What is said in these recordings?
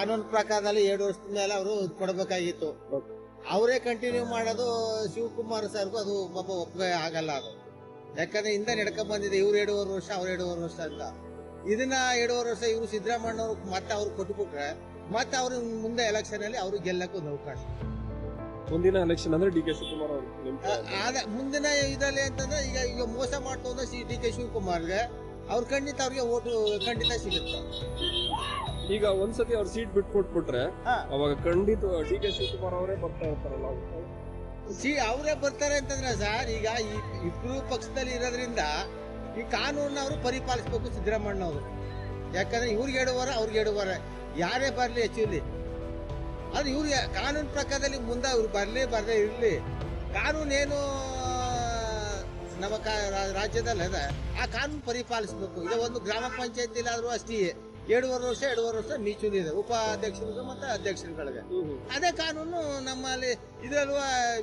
ಕಾನೂನು ಪ್ರಕಾರದಲ್ಲಿ 2 ವರ್ಷದ ಮೇಲೆ ಅವರು ಕೊಡಬೇಕಾಗಿತ್ತು. ಅವರೇ ಕಂಟಿನ್ಯೂ ಮಾಡೋದು ಶಿವಕುಮಾರ್ ಸರ್ಗೂ ಅದು ಪಾಪ ಒಪ್ಪಿಗೆ ಆಗಲ್ಲ. ಅದು ಯಾಕಂದ್ರೆ ಹಿಂದೆ ನಡ್ಕೊಂಡ್ ಬಂದಿದೆ, ಇವ್ರು 2.5 ವರ್ಷ ಅವ್ರು 2.5 ವರ್ಷ ಅಂತ. ಇದನ್ನ 2.5 ವರ್ಷ ಇವರು ಸಿದ್ದರಾಮಯ್ಯ ಅವ್ರು ಮತ್ತೆ ಅವ್ರು ಕೊಟ್ಬಿಟ್ರೆ ಮತ್ತೆ ಅವ್ರ ಮುಂದೆ ಎಲೆಕ್ಷನ್ ಅಲ್ಲಿ ಅವ್ರು ಗೆಲ್ಲಕ್ಕೂ ಒಂದು ಅವಕಾಶ. ಮುಂದಿನ ಎಲೆಕ್ಷನ್ ಅಂದ್ರೆ ಡಿ ಕೆ ಶಿವಕುಮಾರ್ ಅವರು ಮುಂದಿನ ಇದರಲ್ಲಿ ಅಂತಂದ್ರೆ ಈಗ ಮೋಸ ಮಾಡ್ತು ಅಂದ್ರೆ ಡಿ ಕೆ ಶಿವಕುಮಾರ್ಗೆ ಅವ್ರ ಖಂಡಿತ ಅವ್ರಿಗೆ ಓಟು ಖಂಡಿತ ಸಿಗುತ್ತೆ. ಈಗ ಒಂದ್ಸತಿ ಅವ್ರ ಸೀಟ್ ಬಿಟ್ಕೊಟ್ಬಿಟ್ರೆ ಅವಾಗ ಖಂಡಿತ ಡಿ ಕೆ ಶಿವಕುಮಾರ್ ಅವರೇ ಬರ್ತಾ ಇರ್ತಾರಲ್ಲ. ಅವರೇ ಬರ್ತಾರೆ ಅಂತಂದ್ರೆ ಸರ್, ಈಗ ಇಬ್ರು ಪಕ್ಷದಲ್ಲಿ ಇರೋದ್ರಿಂದ ಈ ಕಾನೂನನ್ನ ಅವರು ಪರಿಪಾಲಿಸಬೇಕು ಸಿದ್ದರಾಮಯ್ಯ ಅವರು. ಯಾಕಂದ್ರೆ ಇವ್ರಿಗೆ 2 ವಾರ ಅವ್ರಿಗೆ 2 ವಾರ ಯಾರೇ ಬರ್ಲಿ ಆಕ್ಚುಲಿ ಅದು ಇವ್ರಿಗೆ ಕಾನೂನು ಪ್ರಕಾರದಲ್ಲಿ ಮುಂದೆ ಅವ್ರು ಬರ್ದೇ ಇರ್ಲಿ. ಕಾನೂನು ಏನು ನಮ್ಮ ರಾಜ್ಯದಲ್ಲಿ ಅದ ಆ ಕಾನೂನು ಪರಿಪಾಲಿಸಬೇಕು. ಈಗ ಒಂದು ಗ್ರಾಮ ಪಂಚಾಯತ್ ಆದ್ರೂ ಅಷ್ಟೇ 2.5 ವರ್ಷ ಮೀಸಲಿದೆ ಉಪಾಧ್ಯಕ್ಷರಿಗೆ ಮತ್ತೆ ಅಧ್ಯಕ್ಷರುಗಳಿಗೆ. ಅದೇ ಕಾನೂನು ನಮ್ಮಲ್ಲಿ ಇದರಲ್ಲೂ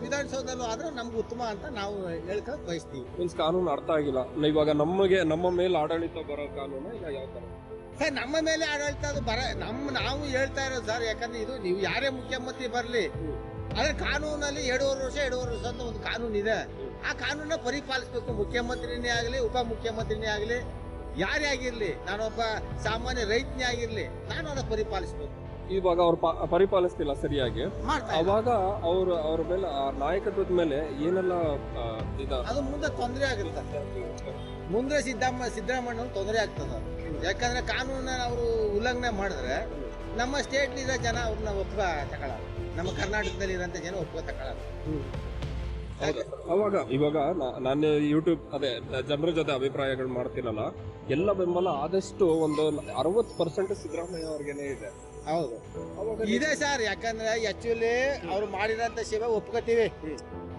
ವಿಧಾನಸೌಧದಲ್ಲೂ ಆದ್ರೆ ನಮ್ಗೆ ಉತ್ತಮ ಅಂತ ನಾವು ಹೇಳ್ಕೊಳಕ್ ಬಯಸ್ತೀವಿ. ಮೀನ್ಸ್ ಕಾನೂನು ಅರ್ಥ ಆಗಿಲ್ಲ ಇವಾಗ ನಮ್ಮ ಮೇಲೆ ಆಡಳಿತ ಬರೋ ಕಾನೂನು ಇಲ್ಲ ಯಾವ ತರ ಸರ್? ನಮ್ಮ ಮೇಲೆ ಆಡಳಿತ ಅದು ನಾವು ಹೇಳ್ತಾ ಇರೋದು ಸರ್. ಯಾಕಂದ್ರೆ ಇದು ನೀವು ಯಾರೇ ಮುಖ್ಯಮಂತ್ರಿ ಬರ್ಲಿ, ಆದ್ರೆ ಕಾನೂನಲ್ಲಿ 2.5 ವರ್ಷ ಅಂತ ಒಂದು ಕಾನೂನು ಇದೆ. ಆ ಕಾನೂನ ಪರಿಪಾಲಿಸಬೇಕು. ಮುಖ್ಯಮಂತ್ರಿನೇ ಆಗಲಿ ಉಪಮುಖ್ಯಮಂತ್ರಿನೇ ಆಗಲಿ ಯಾರೇ ಆಗಿರ್ಲಿ, ನಾನೊಬ್ಬ ಸಾಮಾನ್ಯ ರೈತನೇ ಆಗಿರ್ಲಿ, ನಾನು ಅದನ್ನ ಪರಿಪಾಲಿಸಬೇಕು. ಇವಾಗ ಅವ್ರು ಪರಿಪಾಲಿಸ್ತಿಲ್ಲ ಸರಿಯಾಗಿ, ಅವಾಗ ಅವ್ರ ಮೇಲೆ ನಾಯಕತ್ವದ ಮೇಲೆ ಏನೆಲ್ಲ ಅದು ಮುಂದೆ ತೊಂದರೆ ಆಗುತ್ತೆ. ಮುಂದೆ ಸಿದ್ದರಾಮಯ್ಯ ತೊಂದರೆ ಆಗ್ತದ. ಯಾಕಂದ್ರೆ ಕಾನೂನ ಅವರು ಉಲ್ಲಂಘನೆ ಮಾಡಿದ್ರೆ ನಮ್ಮ ಸ್ಟೇಟ್ ಇರೋ ಜನ ಅವ್ರನ್ನ ಒಪ್ಪ ತಗೊಳ್ಳಲ್ಲ. ನಮ್ಮ ಕರ್ನಾಟಕದಲ್ಲಿ ಇರೋಂಥ ಜನ ಒಪ್ಪ ತಗೊಳ್ಳಲ್ಲ. ಅವಾಗ ಇವಾಗ ನಾನು ಯೂಟ್ಯೂಬ್ ಜನರ ಜೊತೆ ಅಭಿಪ್ರಾಯಗಳು ಮಾಡ್ತೀನಲ್ಲ, ಎಲ್ಲ ಬೆಂಬಲ ಆದಷ್ಟು ಒಂದು 60% ಸಿದ್ದರಾಮಯ್ಯ ಅವ್ರಿಗೇನೆ ಇದೆ. ಹೌದು ಇದೆ ಸರ್. ಯಾಕಂದ್ರೆ ಆಕ್ಚುಲಿ ಅವ್ರು ಮಾಡಿರೋಂಥ ಸೇವೆ ಒಪ್ಕೋತೀವಿ,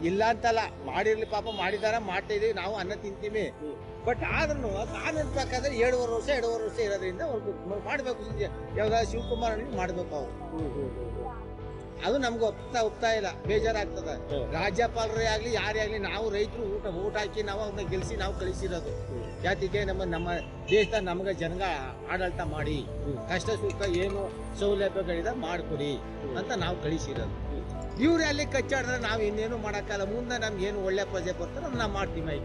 ಇಲ್ಲ ಅಂತಲ್ಲ. ಮಾಡಿರ್ಲಿ, ಪಾಪ ಮಾಡಿದಾರ, ಮಾಡ್ತಾ ಇದೀವಿ, ನಾವು ಅನ್ನ ತಿಂತೀವಿ. ಬಟ್ ಆದ್ರೂ ಕಾನೂನು ಪ್ರಕಾರ 2.5 ವರ್ಷ ಇರೋದ್ರಿಂದ ಅವ್ರು ಮಾಡ್ಬೇಕು. ಯಾವಾಗ ಶಿವಕುಮಾರ್ ಮಾಡ್ಬೇಕು ಅವ್ರು, ಅದು ನಮ್ಗೆ ಒಪ್ತಾ ಇಲ್ಲ, ಬೇಜಾರಾಗ್ತದ. ರಾಜ್ಯಪಾಲರೇ ಆಗ್ಲಿ ಯಾರೇ ಆಗ್ಲಿ, ನಾವು ರೈತರು ಊಟ ಹಾಕಿ ನಾವು ಅವ್ರನ್ನ ಗೆಲ್ಸಿ ನಾವು ಕಳಿಸಿರೋದು. ಜಾತಿಗೆ ನಮ್ಮ ದೇಶದ ನಮ್ಗೆ ಜನಗ ಆಡಳಿತ ಮಾಡಿ, ಕಷ್ಟ ಸುಖ ಏನು ಸೌಲಭ್ಯಗಳಿದೆ ಮಾಡ್ಕೊಡಿ ಅಂತ ನಾವು ಕಳಿಸಿರೋದು. ಇವ್ರು ಅಲ್ಲಿ ಕಚ್ಚಾಡಿದ್ರೆ ನಾವ್ ಇನ್ನೇನು ಮಾಡಕ್ಕಲ್ಲ. ಮುಂದೆ ನಮ್ಗೆ ಏನು ಒಳ್ಳೆ ಪ್ರಜೆ ಬರ್ತಾರೋ ನಾವು ಮಾಡ್ತೀವಿ.